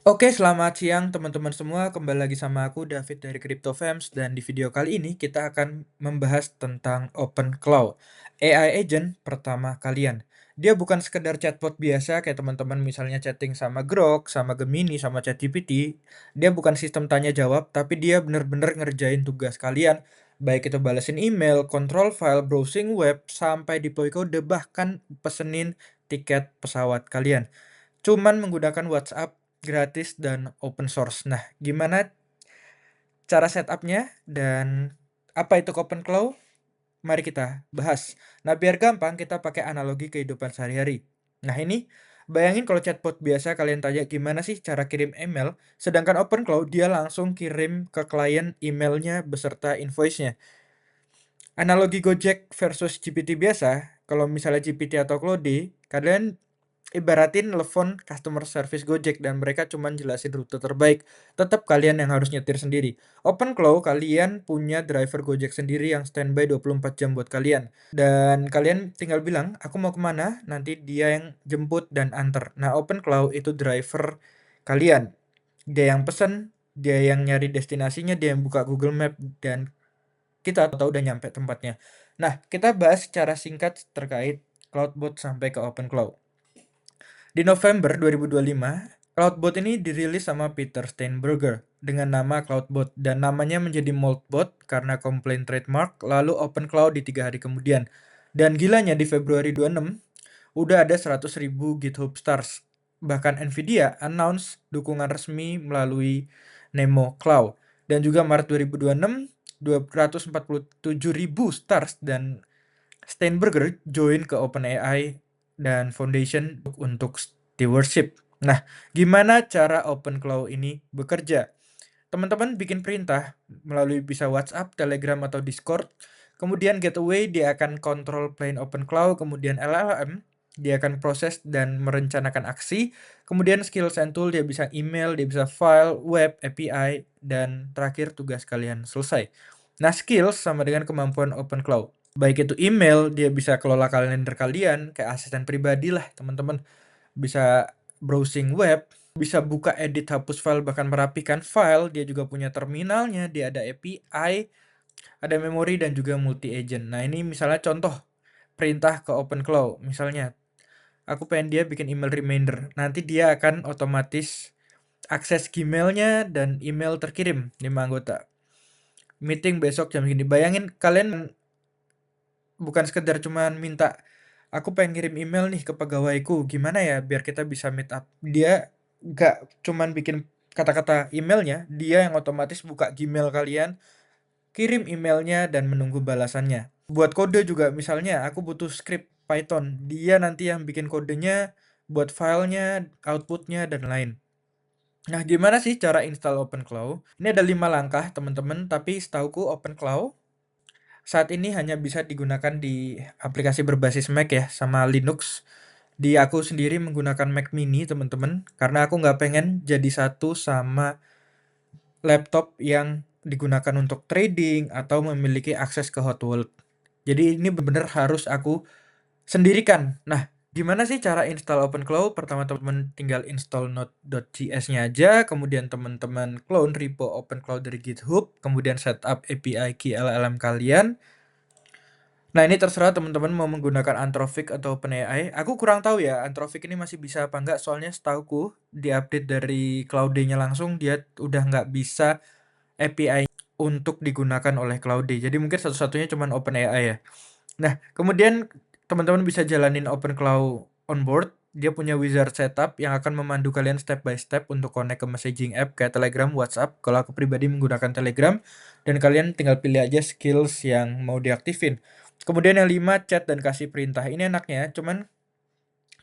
Oke, selamat siang teman-teman semua. Kembali lagi sama aku David dari CryptoFams dan di video kali ini kita akan membahas tentang OpenClaw, AI agent pertama kalian. Dia bukan sekedar chatbot biasa kayak teman-teman misalnya chatting sama Grok, sama Gemini, sama ChatGPT. Dia bukan sistem tanya jawab, tapi dia bener-bener ngerjain tugas kalian. Baik itu balesin email, kontrol file, browsing web, sampai deploy kode, bahkan pesenin tiket pesawat kalian. Cuman menggunakan WhatsApp gratis dan open source. Nah, gimana cara setupnya dan apa itu OpenClaw? Mari kita bahas. Nah, biar gampang kita pakai analogi kehidupan sehari-hari. Nah, ini bayangin kalau chatbot biasa kalian tanya gimana sih cara kirim email, sedangkan OpenClaw dia langsung kirim ke klien emailnya beserta invoice-nya. Analogi Gojek versus GPT biasa, kalau misalnya GPT atau Claude, kalian ibaratin telepon customer service Gojek dan mereka cuman jelasin rute terbaik. Tetap kalian yang harus nyetir sendiri. OpenClaw kalian punya driver Gojek sendiri yang standby 24 jam buat kalian. Dan kalian tinggal bilang, aku mau kemana, nanti dia yang jemput dan antar. Nah, OpenClaw itu driver kalian. Dia yang pesen, dia yang nyari destinasinya, dia yang buka Google Map, dan kita tahu udah nyampe tempatnya. Nah, kita bahas secara singkat terkait Cloudbot sampai ke OpenClaw. Di November 2025, Cloudbot ini dirilis sama Peter Steinberger dengan nama Cloudbot dan namanya menjadi Moltbot karena komplain trademark, lalu OpenClaw di 3 hari kemudian. Dan gilanya di Februari 26 udah ada 100.000 GitHub stars. Bahkan Nvidia announce dukungan resmi melalui Nemo Cloud. Dan juga Maret 2026 247.000 stars dan Steinberger join ke OpenAI dan Foundation untuk stewardship. Nah, gimana cara OpenClaw ini bekerja? Teman-teman bikin perintah melalui bisa WhatsApp, Telegram, atau Discord. Kemudian gateway dia akan kontrol plane OpenClaw, kemudian LLM dia akan proses dan merencanakan aksi. Kemudian skills and tool dia bisa email, dia bisa file, web, API, dan terakhir tugas kalian selesai. Nah, skills sama dengan kemampuan OpenClaw. Baik itu email, dia bisa kelola kalender kalian, kayak asisten pribadi lah teman-teman. Bisa browsing web, bisa buka, edit, hapus file, bahkan merapikan file. Dia juga punya terminalnya, dia ada API, ada memori, dan juga multi-agent. Nah, ini misalnya contoh perintah ke OpenClaw. Misalnya, aku pengen dia bikin email reminder. Nanti dia akan otomatis akses Gmail-nya dan email terkirim 5 anggota. Meeting besok jam segini. Bayangin kalian bukan sekedar cuman minta, aku pengen ngirim email nih ke pegawaiku, gimana ya biar kita bisa meet up. Dia nggak cuman bikin kata-kata emailnya, dia yang otomatis buka Gmail kalian, kirim emailnya dan menunggu balasannya. Buat kode juga misalnya aku butuh script Python, dia nanti yang bikin kodenya, buat filenya, outputnya, dan lain. Nah, gimana sih cara install OpenClaw? Ini ada 5 langkah teman-teman, tapi setauku OpenClaw saat ini hanya bisa digunakan di aplikasi berbasis Mac ya, sama Linux. Di aku sendiri menggunakan Mac mini teman-teman, karena aku nggak pengen jadi satu sama laptop yang digunakan untuk trading atau memiliki akses ke hot wallet. Jadi ini benar-benar harus aku sendirikan. Nah, gimana sih cara install OpenClaw? Pertama teman-teman tinggal install node.js-nya aja, kemudian teman-teman clone repo OpenClaw dari GitHub, kemudian setup API key LLM kalian. Nah, ini terserah teman-teman mau menggunakan Anthropic atau OpenAI. Aku kurang tahu ya, Anthropic ini masih bisa apa enggak, soalnya setauku di update dari Claude-nya langsung dia udah nggak bisa API untuk digunakan oleh Claude. Jadi mungkin satu-satunya cuma OpenAI ya. Nah, kemudian teman-teman bisa jalanin OpenClaw on board. Dia punya wizard setup yang akan memandu kalian step by step untuk connect ke messaging app kayak Telegram, WhatsApp. Kalau aku pribadi menggunakan Telegram, dan kalian tinggal pilih aja skills yang mau diaktifin. Kemudian yang 5, chat dan kasih perintah. Ini enaknya, cuman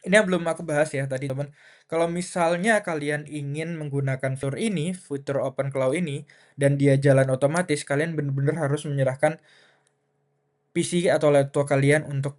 ini yang belum aku bahas ya tadi teman. Kalau misalnya kalian ingin menggunakan fitur OpenClaw ini, dan dia jalan otomatis, kalian benar-benar harus menyerahkan PC atau laptop kalian untuk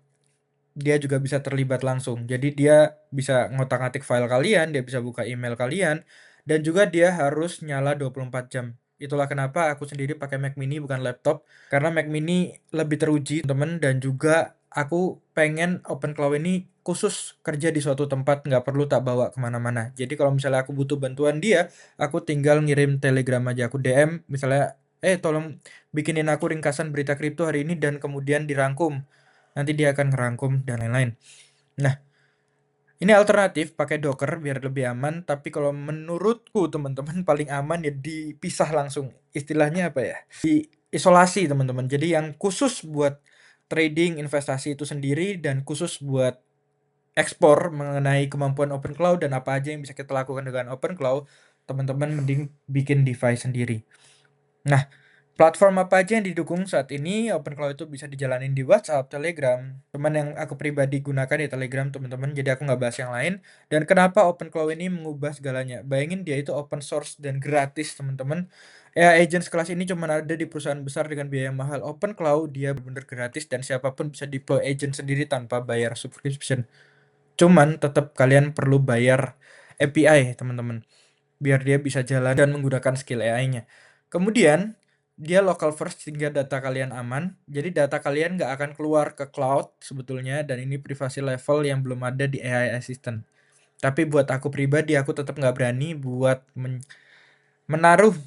dia juga bisa terlibat langsung. Jadi dia bisa ngotak-ngatik file kalian, dia bisa buka email kalian, dan juga dia harus nyala 24 jam. Itulah kenapa aku sendiri pakai Mac mini bukan laptop, karena Mac mini lebih teruji teman, dan juga aku pengen OpenClaw ini khusus kerja di suatu tempat, nggak perlu tak bawa kemana-mana. Jadi kalau misalnya aku butuh bantuan dia, aku tinggal ngirim Telegram aja, aku DM misalnya, tolong bikinin aku ringkasan berita kripto hari ini dan kemudian dirangkum. Nanti dia akan ngerangkum dan lain-lain. Nah, ini alternatif pakai Docker biar lebih aman, tapi kalau menurutku teman-teman paling aman ya dipisah langsung. Istilahnya apa ya? Diisolasi teman-teman. Jadi yang khusus buat trading investasi itu sendiri dan khusus buat ekspor mengenai kemampuan OpenClaw dan apa aja yang bisa kita lakukan dengan OpenClaw, teman-teman mending bikin device sendiri. Nah, platform apa aja yang didukung saat ini OpenClaw itu bisa dijalanin di WhatsApp, Telegram. Cuman yang aku pribadi gunakan di Telegram teman-teman, jadi aku nggak bahas yang lain. Dan kenapa OpenClaw ini mengubah segalanya? Bayangin dia itu open source dan gratis teman-teman. AI agent sekelas ini cuma ada di perusahaan besar dengan biaya yang mahal. OpenClaw dia benar-benar gratis dan siapapun bisa deploy agent sendiri tanpa bayar subscription. Cuman tetap kalian perlu bayar API teman-teman, biar dia bisa jalan dan menggunakan skill AI-nya. Kemudian dia local first sehingga data kalian aman. Jadi data kalian nggak akan keluar ke cloud sebetulnya, dan ini privasi level yang belum ada di AI assistant. Tapi buat aku pribadi, aku tetap nggak berani buat menaruh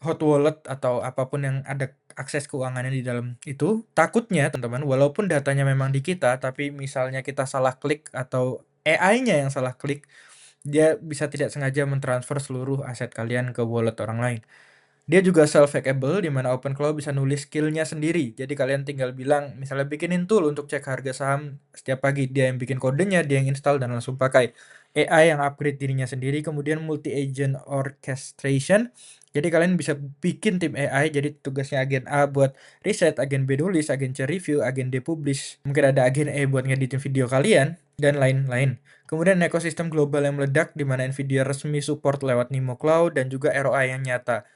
hot wallet atau apapun yang ada akses keuangannya di dalam itu. Takutnya teman-teman, walaupun datanya memang di kita, tapi misalnya kita salah klik atau AI-nya yang salah klik, dia bisa tidak sengaja mentransfer seluruh aset kalian ke wallet orang lain. Dia juga self-hackable, di mana OpenClaw bisa nulis skill-nya sendiri. Jadi kalian tinggal bilang, misalnya bikinin tool untuk cek harga saham setiap pagi. Dia yang bikin kodenya, dia yang install dan langsung pakai. AI yang upgrade dirinya sendiri, kemudian multi-agent orchestration. Jadi kalian bisa bikin tim AI, jadi tugasnya agen A buat riset, agen B nulis, agen C review, agen D publish. Mungkin ada agen E buat ngeditin video kalian, dan lain-lain. Kemudian ekosistem global yang meledak, di mana Nvidia resmi support lewat Nimo Cloud, dan juga ROI yang nyata,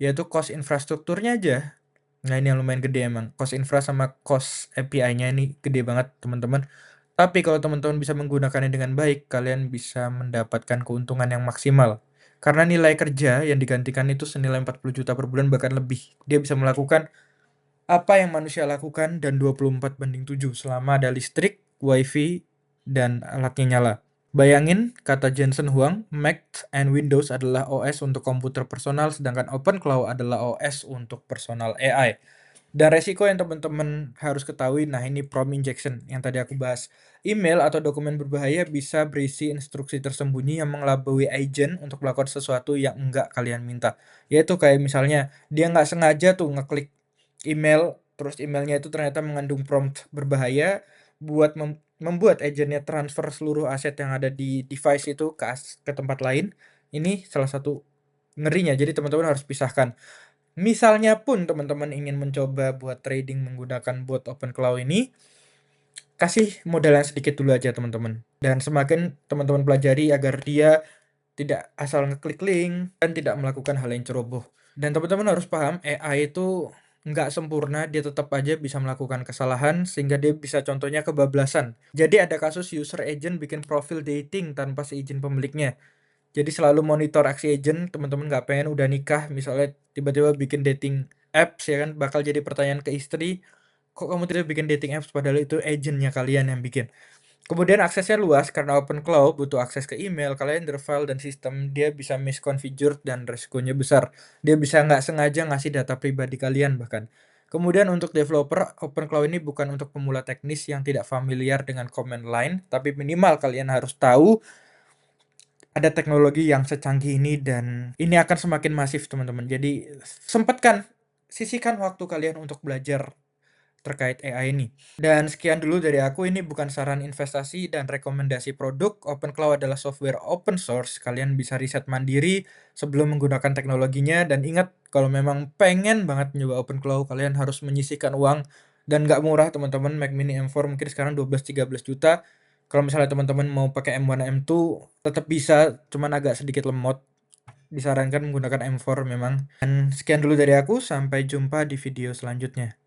yaitu cost infrastrukturnya aja. Nah ini yang lumayan gede emang. Cost infra sama cost API-nya ini gede banget teman-teman. Tapi kalau teman-teman bisa menggunakannya dengan baik, kalian bisa mendapatkan keuntungan yang maksimal. Karena nilai kerja yang digantikan itu senilai 40 juta per bulan bahkan lebih. Dia bisa melakukan apa yang manusia lakukan dan 24/7 selama ada listrik, wifi, dan alatnya nyala. Bayangin, kata Jensen Huang, Mac and Windows adalah OS untuk komputer personal, sedangkan OpenClaw adalah OS untuk personal AI. Dan resiko yang teman-teman harus ketahui, nah ini prompt injection yang tadi aku bahas. Email atau dokumen berbahaya bisa berisi instruksi tersembunyi yang mengelabui agent untuk melakukan sesuatu yang enggak kalian minta. Yaitu kayak misalnya, dia nggak sengaja tuh ngeklik email, terus emailnya itu ternyata mengandung prompt berbahaya buat membuat agentnya transfer seluruh aset yang ada di device itu ke tempat lain. Ini salah satu ngerinya, jadi teman-teman harus pisahkan. Misalnya pun teman-teman ingin mencoba buat trading menggunakan bot OpenClaw ini, kasih modal yang sedikit dulu aja teman-teman. Dan semakin teman-teman pelajari agar dia tidak asal ngeklik link dan tidak melakukan hal yang ceroboh. Dan teman-teman harus paham, AI itu nggak sempurna, dia tetap aja bisa melakukan kesalahan sehingga dia bisa contohnya kebablasan. Jadi ada kasus user agent bikin profil dating tanpa seizin pemiliknya. Jadi selalu monitor aksi agent, teman-teman nggak pengen udah nikah, misalnya tiba-tiba bikin dating apps ya kan, bakal jadi pertanyaan ke istri, kok kamu tidak bikin dating apps padahal itu agentnya kalian yang bikin. Kemudian aksesnya luas karena OpenClaw butuh akses ke email, kalender, file, dan sistem. Dia bisa misconfigured dan resikonya besar. Dia bisa nggak sengaja ngasih data pribadi kalian bahkan. Kemudian untuk developer, OpenClaw ini bukan untuk pemula teknis yang tidak familiar dengan command line, tapi minimal kalian harus tahu ada teknologi yang secanggih ini, dan ini akan semakin masif teman-teman. Jadi sisihkan waktu kalian untuk belajar terkait AI ini. Dan sekian dulu dari aku, ini bukan saran investasi dan rekomendasi produk. OpenClaw adalah software open source. Kalian bisa riset mandiri sebelum menggunakan teknologinya, dan ingat kalau memang pengen banget nyoba OpenClaw, kalian harus menyisihkan uang, dan nggak murah teman-teman. Mac Mini M4 mungkin sekarang 12-13 juta. Kalau misalnya teman-teman mau pakai M1 M2 tetap bisa, cuman agak sedikit lemot. Disarankan menggunakan M4 memang. Dan sekian dulu dari aku, sampai jumpa di video selanjutnya.